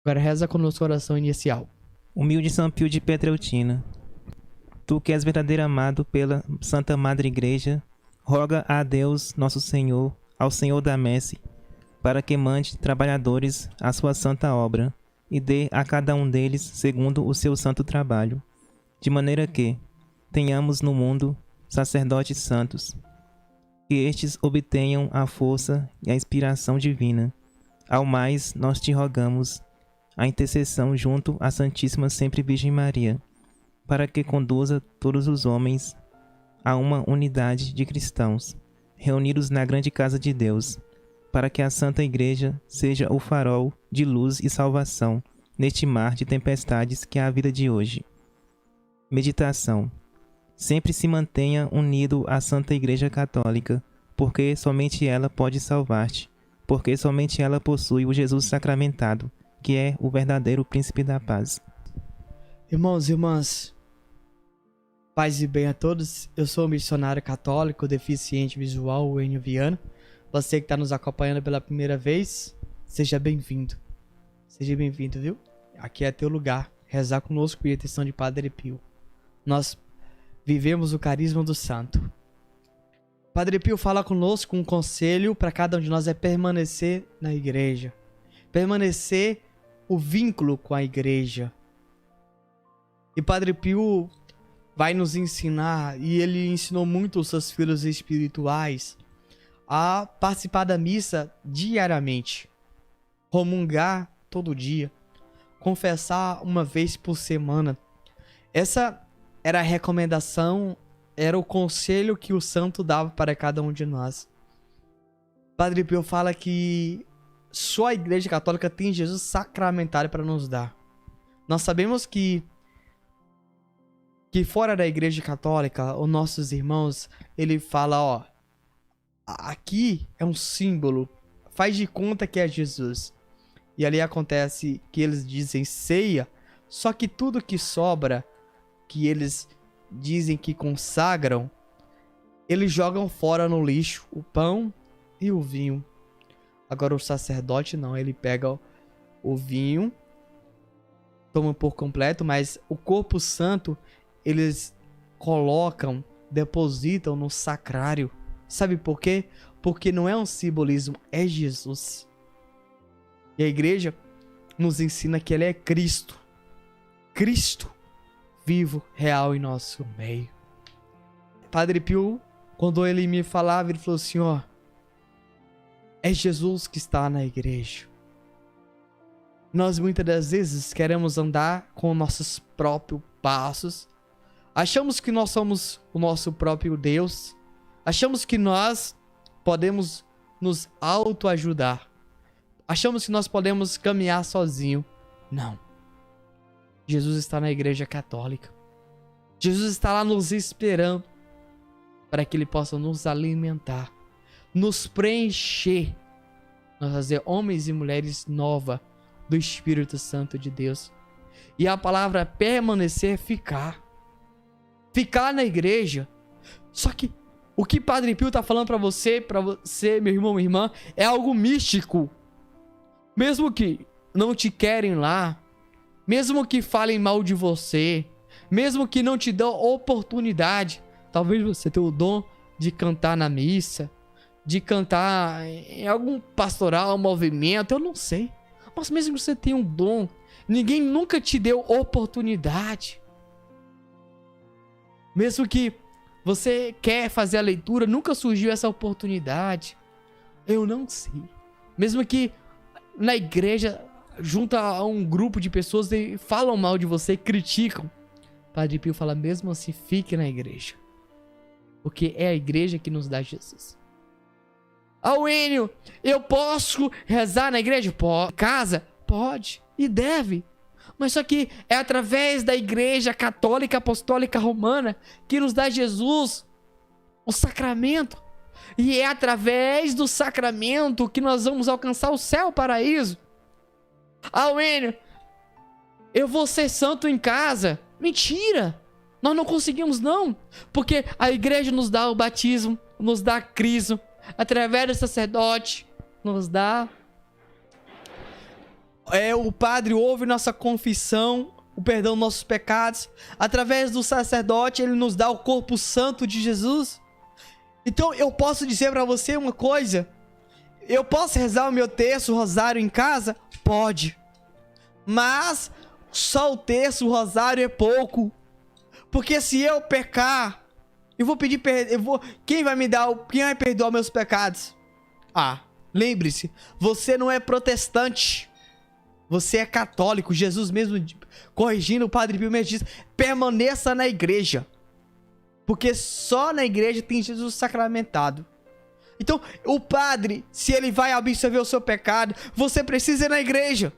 Agora reza conosco a oração inicial. Humilde São Pio de Pietrelcina, tu que és verdadeiro amado pela Santa Madre Igreja, roga a Deus nosso Senhor, ao Senhor da Messe, para que mande trabalhadores à sua santa obra e dê a cada um deles segundo o seu santo trabalho, de maneira que tenhamos no mundo sacerdotes santos, que estes obtenham a força e a inspiração divina. Ao mais, nós te rogamos a intercessão junto à Santíssima Sempre Virgem Maria, para que conduza todos os homens a uma unidade de cristãos, reunidos na grande casa de Deus, para que a Santa Igreja seja o farol de luz e salvação neste mar de tempestades que é a vida de hoje. Meditação. Sempre se mantenha unido à Santa Igreja Católica, porque somente ela pode salvar-te, porque somente ela possui o Jesus sacramentado, que é o verdadeiro príncipe da paz. Irmãos e irmãs, paz e bem a todos. Eu sou o missionário católico deficiente visual, o Enio Viana. Você que está nos acompanhando pela primeira vez, seja bem-vindo. Seja bem-vindo, viu? Aqui é teu lugar, rezar conosco e a intenção de Padre Pio. Nós vivemos o carisma do santo. Padre Pio fala conosco um conselho para cada um de nós é permanecer na igreja. Permanecer o vínculo com a igreja. E Padre Pio vai nos ensinar, e ele ensinou muito os seus filhos espirituais, a participar da missa diariamente, comungar todo dia, confessar uma vez por semana. Essa era a recomendação, era o conselho que o santo dava para cada um de nós. Padre Pio fala que só a Igreja Católica tem Jesus sacramentário para nos dar. Nós sabemos que fora da Igreja Católica, os nossos irmãos, ele fala, ó, aqui é um símbolo, faz de conta que é Jesus. E ali acontece que eles dizem ceia, só que tudo que sobra, que eles dizem que consagram, eles jogam fora no lixo o pão e o vinho. Agora o sacerdote não, ele pega o vinho, toma por completo, mas o corpo santo eles colocam, depositam no sacrário. Sabe por quê? Porque não é um simbolismo, é Jesus. E a igreja nos ensina que ele é Cristo. Cristo vivo, real em nosso meio. Padre Pio, quando ele me falava, ele falou assim, ó, é Jesus que está na igreja. Nós muitas das vezes queremos andar com nossos próprios passos. Achamos que nós somos o nosso próprio Deus. Achamos que nós podemos nos autoajudar. Achamos que nós podemos caminhar sozinho. Não. Jesus está na Igreja Católica. Jesus está lá nos esperando para que ele possa nos alimentar, nos preencher, nos fazer homens e mulheres novas do Espírito Santo de Deus. E a palavra permanecer é ficar. Ficar na igreja. Só que o que Padre Pio está falando para você, meu irmão, minha irmã, é algo místico. Mesmo que não te querem lá, mesmo que falem mal de você, mesmo que não te dão oportunidade, talvez você tenha o dom de cantar na missa, de cantar em algum pastoral, movimento, eu não sei. Mas mesmo que você tenha um dom, ninguém nunca te deu oportunidade. Mesmo que você quer fazer a leitura, nunca surgiu essa oportunidade. Eu não sei. Mesmo que na igreja, junto a um grupo de pessoas e falam mal de você, criticam. Padre Pio fala, mesmo assim, fique na igreja. Porque é a igreja que nos dá Jesus. Enio, eu posso rezar na igreja? Pode. Casa? Pode. E deve. Mas só que é através da Igreja Católica Apostólica Romana que nos dá Jesus, o sacramento. E é através do sacramento que nós vamos alcançar o céu, o paraíso. Enio, eu vou ser santo em casa. Mentira! Nós não conseguimos não. Porque a igreja nos dá o batismo, nos dá a crisma. Através do sacerdote, nos dá o padre ouve nossa confissão, o perdão dos nossos pecados. Através do sacerdote, ele nos dá o corpo santo de Jesus. Então eu posso dizer para você uma coisa. Eu posso rezar o meu terço, o rosário em casa? Pode. Mas só o terço, o rosário é pouco. Porque se eu pecar, eu vou pedir perdão. Quem vai perdoar meus pecados? Lembre-se, você não é protestante. Você é católico. Jesus mesmo, corrigindo o Padre Pio, me diz: permaneça na igreja. Porque só na igreja tem Jesus sacramentado. Então, o padre, se ele vai absolver o seu pecado, você precisa ir na igreja.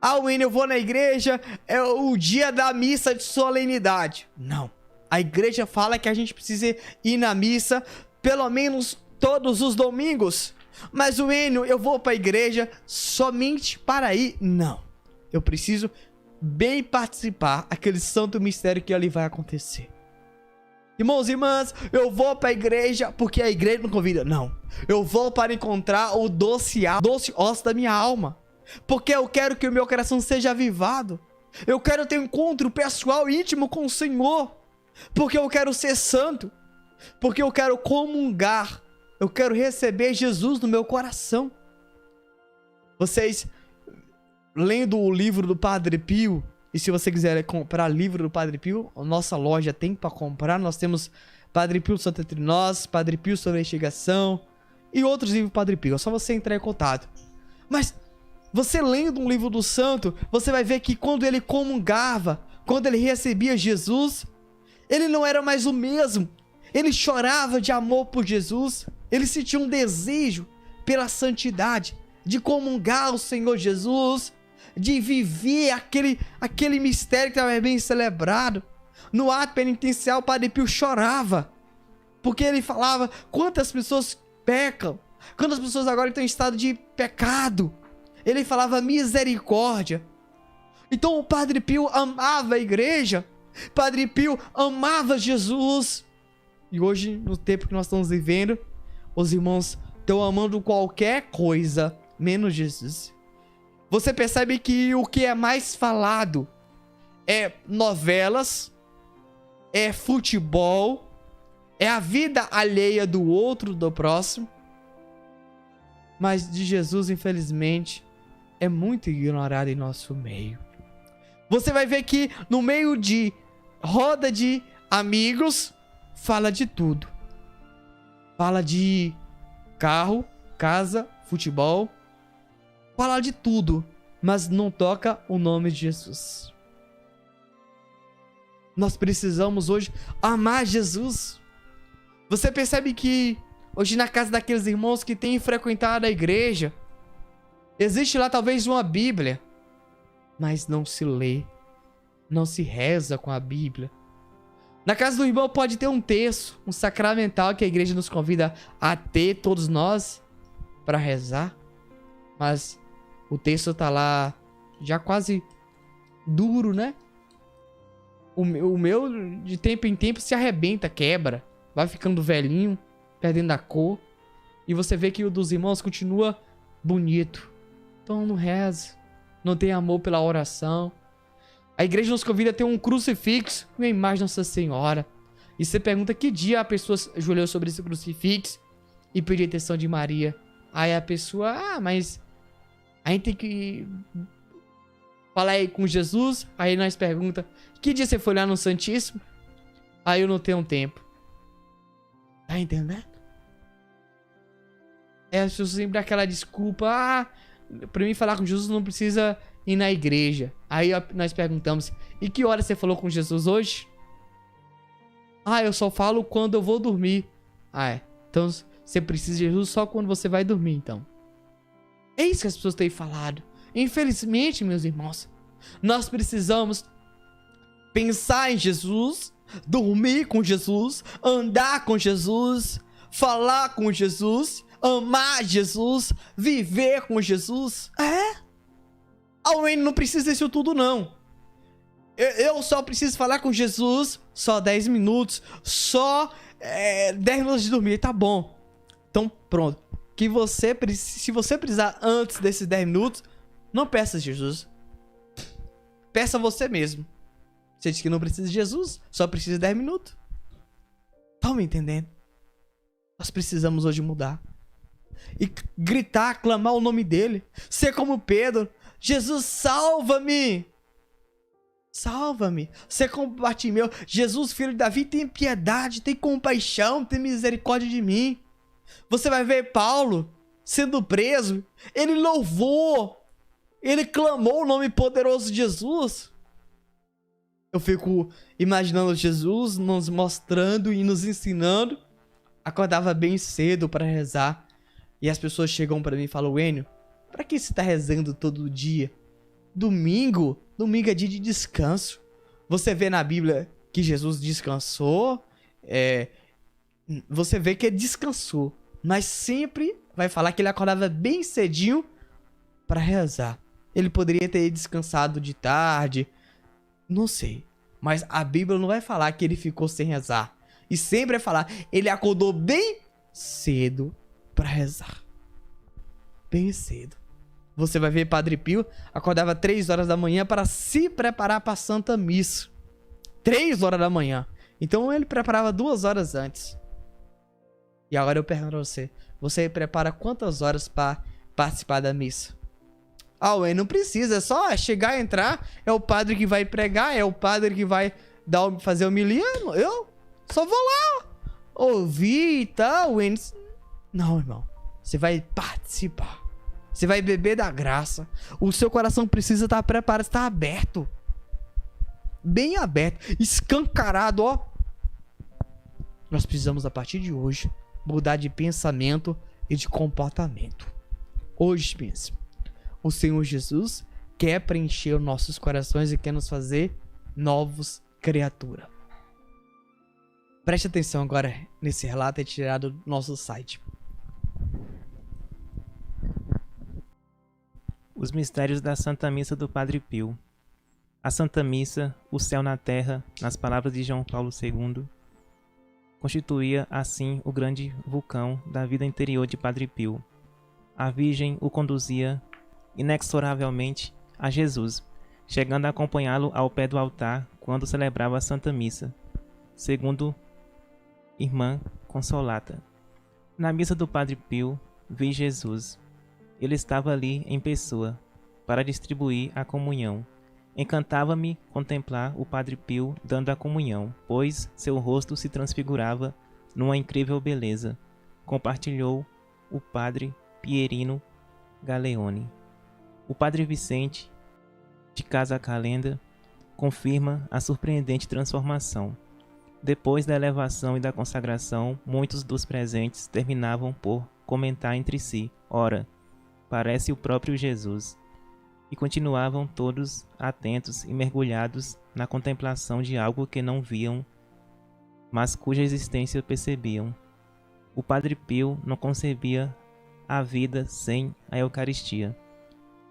Wayne, eu vou na igreja, é o dia da missa de solenidade. Não. A igreja fala que a gente precisa ir na missa pelo menos todos os domingos. Mas, Wayne, eu vou para a igreja somente para ir? Não. Eu preciso bem participar daquele santo mistério que ali vai acontecer. Irmãos e irmãs, eu vou para a igreja porque a igreja me convida. Não. Eu vou para encontrar o doce ócio da minha alma. Porque eu quero que o meu coração seja avivado. Eu quero ter um encontro pessoal íntimo com o Senhor. Porque eu quero ser santo. Porque eu quero comungar. Eu quero receber Jesus no meu coração. Vocês, lendo o livro do Padre Pio, e se você quiser comprar livro do Padre Pio, a nossa loja tem para comprar. Nós temos Padre Pio Santo Entre Nós, Padre Pio sobre a Investigação e outros livros do Padre Pio. É só você entrar em contato. Mas você lendo um livro do santo, você vai ver que quando ele comungava, quando ele recebia Jesus, ele não era mais o mesmo. Ele chorava de amor por Jesus. Ele sentia um desejo pela santidade, de comungar o Senhor Jesus, de viver aquele mistério que estava bem celebrado. No ato penitencial, o Padre Pio chorava, porque ele falava: quantas pessoas pecam, quantas pessoas agora estão em estado de pecado. Ele falava misericórdia. Então o Padre Pio amava a igreja, Padre Pio amava Jesus. E hoje, no tempo que nós estamos vivendo, os irmãos estão amando qualquer coisa menos Jesus. Você percebe que o que é mais falado é novelas, é futebol, é a vida alheia do outro, do próximo. Mas de Jesus, infelizmente, é muito ignorado em nosso meio. Você vai ver que no meio de roda de amigos, fala de tudo. Fala de carro, casa, futebol. Fala de tudo, mas não toca o nome de Jesus. Nós precisamos hoje amar Jesus. Você percebe que hoje na casa daqueles irmãos que têm frequentado a igreja, existe lá talvez uma Bíblia, mas não se lê, não se reza com a Bíblia. Na casa do irmão pode ter um terço, um sacramental que a igreja nos convida a ter, todos nós, para rezar. Mas o texto tá lá já quase duro, né? O meu, de tempo em tempo, se arrebenta, quebra. Vai ficando velhinho, perdendo a cor. E você vê que o dos irmãos continua bonito. Então não reza. Não tem amor pela oração. A igreja nos convida a ter um crucifixo com a imagem de Nossa Senhora. E você pergunta que dia a pessoa ajoelhou sobre esse crucifixo e pediu a intercessão de Maria. Aí a pessoa, mas a gente tem que falar aí com Jesus. Aí nós pergunta: que dia você foi lá no Santíssimo? Aí eu não tenho tempo. Tá entendendo? É, as pessoas sempre dão aquela desculpa: pra mim falar com Jesus não precisa ir na igreja. Aí nós perguntamos: e que hora você falou com Jesus hoje? Eu só falo quando eu vou dormir. Então você precisa de Jesus só quando você vai dormir, então. É isso que as pessoas têm falado. Infelizmente, meus irmãos, nós precisamos pensar em Jesus, dormir com Jesus, andar com Jesus, falar com Jesus, amar Jesus, viver com Jesus. Wayne, não precisa disso tudo, não. Eu só preciso falar com Jesus só 10 minutos, só 10 minutos de dormir, tá bom. Então, pronto. Se você precisar antes desses 10 minutos, Não peça Jesus. Peça você mesmo. Você diz que não precisa de Jesus, só precisa de 10 minutos. Estão me entendendo? Nós precisamos hoje mudar. E gritar, clamar o nome dele. Ser como Pedro. Jesus, salva-me. Salva-me. Ser como Bartimeu. Jesus, filho de Davi, tem piedade, tem compaixão, tem misericórdia de mim. Você vai ver Paulo sendo preso. Ele louvou. Ele clamou o nome poderoso de Jesus. Eu fico imaginando Jesus nos mostrando e nos ensinando. Acordava bem cedo para rezar. E as pessoas chegam para mim e falam: Enio, para que você está rezando todo dia? Domingo é dia de descanso. Você vê na Bíblia que Jesus descansou. Você vê que ele descansou. Mas sempre vai falar que ele acordava bem cedinho para rezar. Ele poderia ter descansado de tarde. Não sei. Mas a Bíblia não vai falar que ele ficou sem rezar. E sempre vai falar, ele acordou bem cedo para rezar. Bem cedo. Você vai ver Padre Pio acordava 3 horas da manhã para se preparar para a Santa Missa. 3 horas da manhã. Então ele preparava 2 horas antes. E agora eu pergunto a você. Você prepara quantas horas para participar da missa? Ué, não precisa. É só chegar e entrar. É o padre que vai pregar. É o padre que vai fazer homilia. Eu só vou lá ouvir e tal. Não, irmão. Você vai participar. Você vai beber da graça. O seu coração precisa estar preparado, estar aberto. Bem aberto. Escancarado, ó. Nós precisamos, a partir de hoje, mudar de pensamento e de comportamento. Hoje, pense. O Senhor Jesus quer preencher os nossos corações e quer nos fazer novos criaturas. Preste atenção agora nesse relato, é tirado do nosso site. Os mistérios da Santa Missa do Padre Pio. A Santa Missa, o céu na terra, nas palavras de João Paulo II, constituía assim o grande vulcão da vida interior de Padre Pio. A Virgem o conduzia inexoravelmente a Jesus, chegando a acompanhá-lo ao pé do altar quando celebrava a Santa Missa, segundo Irmã Consolata. Na missa do Padre Pio, vi Jesus. Ele estava ali em pessoa, para distribuir a comunhão. Encantava-me contemplar o Padre Pio dando a comunhão, pois seu rosto se transfigurava numa incrível beleza, compartilhou o Padre Pierino Galeone. O Padre Vicente, de Casa Calenda, confirma a surpreendente transformação. Depois da elevação e da consagração, muitos dos presentes terminavam por comentar entre si: ora, parece o próprio Jesus. E continuavam todos atentos e mergulhados na contemplação de algo que não viam, mas cuja existência percebiam. O Padre Pio não concebia a vida sem a Eucaristia.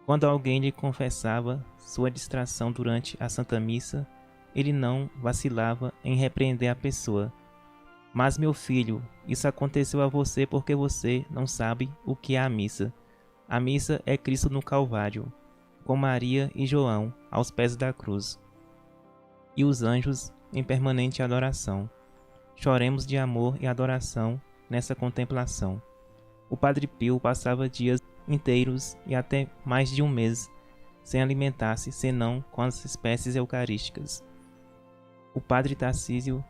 Quando alguém lhe confessava sua distração durante a Santa Missa, ele não vacilava em repreender a pessoa. Mas, meu filho, isso aconteceu a você porque você não sabe o que é a missa. A missa é Cristo no Calvário, com Maria e João aos pés da cruz, e os anjos em permanente adoração. Choremos de amor e adoração nessa contemplação. O Padre Pio passava dias inteiros e até mais de um mês sem alimentar-se senão com as espécies eucarísticas. O Padre Tarcísio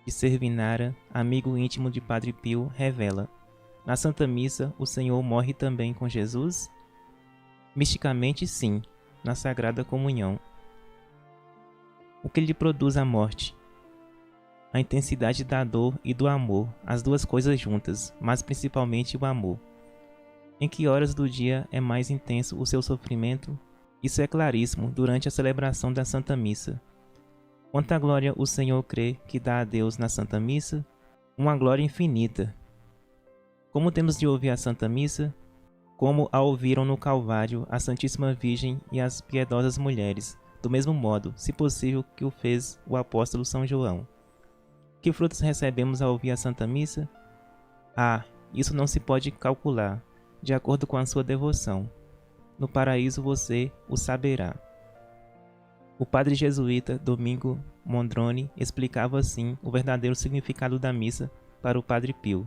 de Servinara, amigo íntimo de Padre Pio, revela: na Santa Missa o Senhor morre também com Jesus? Misticamente, sim, na Sagrada Comunhão. O que lhe produz a morte? A intensidade da dor e do amor, as duas coisas juntas, mas principalmente o amor. Em que horas do dia é mais intenso o seu sofrimento? Isso é claríssimo durante a celebração da Santa Missa. Quanta glória o Senhor crê que dá a Deus na Santa Missa? Uma glória infinita. Como temos de ouvir a Santa Missa? Como a ouviram no Calvário a Santíssima Virgem e as piedosas mulheres, do mesmo modo, se possível, que o fez o apóstolo São João. Que frutos recebemos ao ouvir a Santa Missa? Isso não se pode calcular, de acordo com a sua devoção. no paraíso você o saberá. O padre jesuíta Domingo Mondrone explicava assim o verdadeiro significado da missa para o Padre Pio.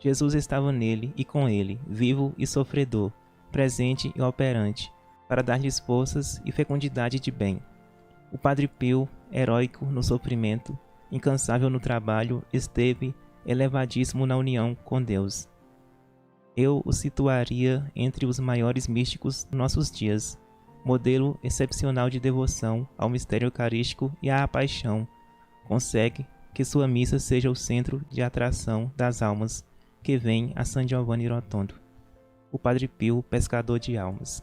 Jesus estava nele e com ele, vivo e sofredor, presente e operante, para dar-lhes forças e fecundidade de bem. O Padre Pio, heróico no sofrimento, incansável no trabalho, esteve elevadíssimo na união com Deus. Eu o situaria entre os maiores místicos dos nossos dias, modelo excepcional de devoção ao mistério eucarístico e à paixão. Consegue que sua missa seja o centro de atração das almas que vêm a San Giovanni Rotondo. O Padre Pio, pescador de almas.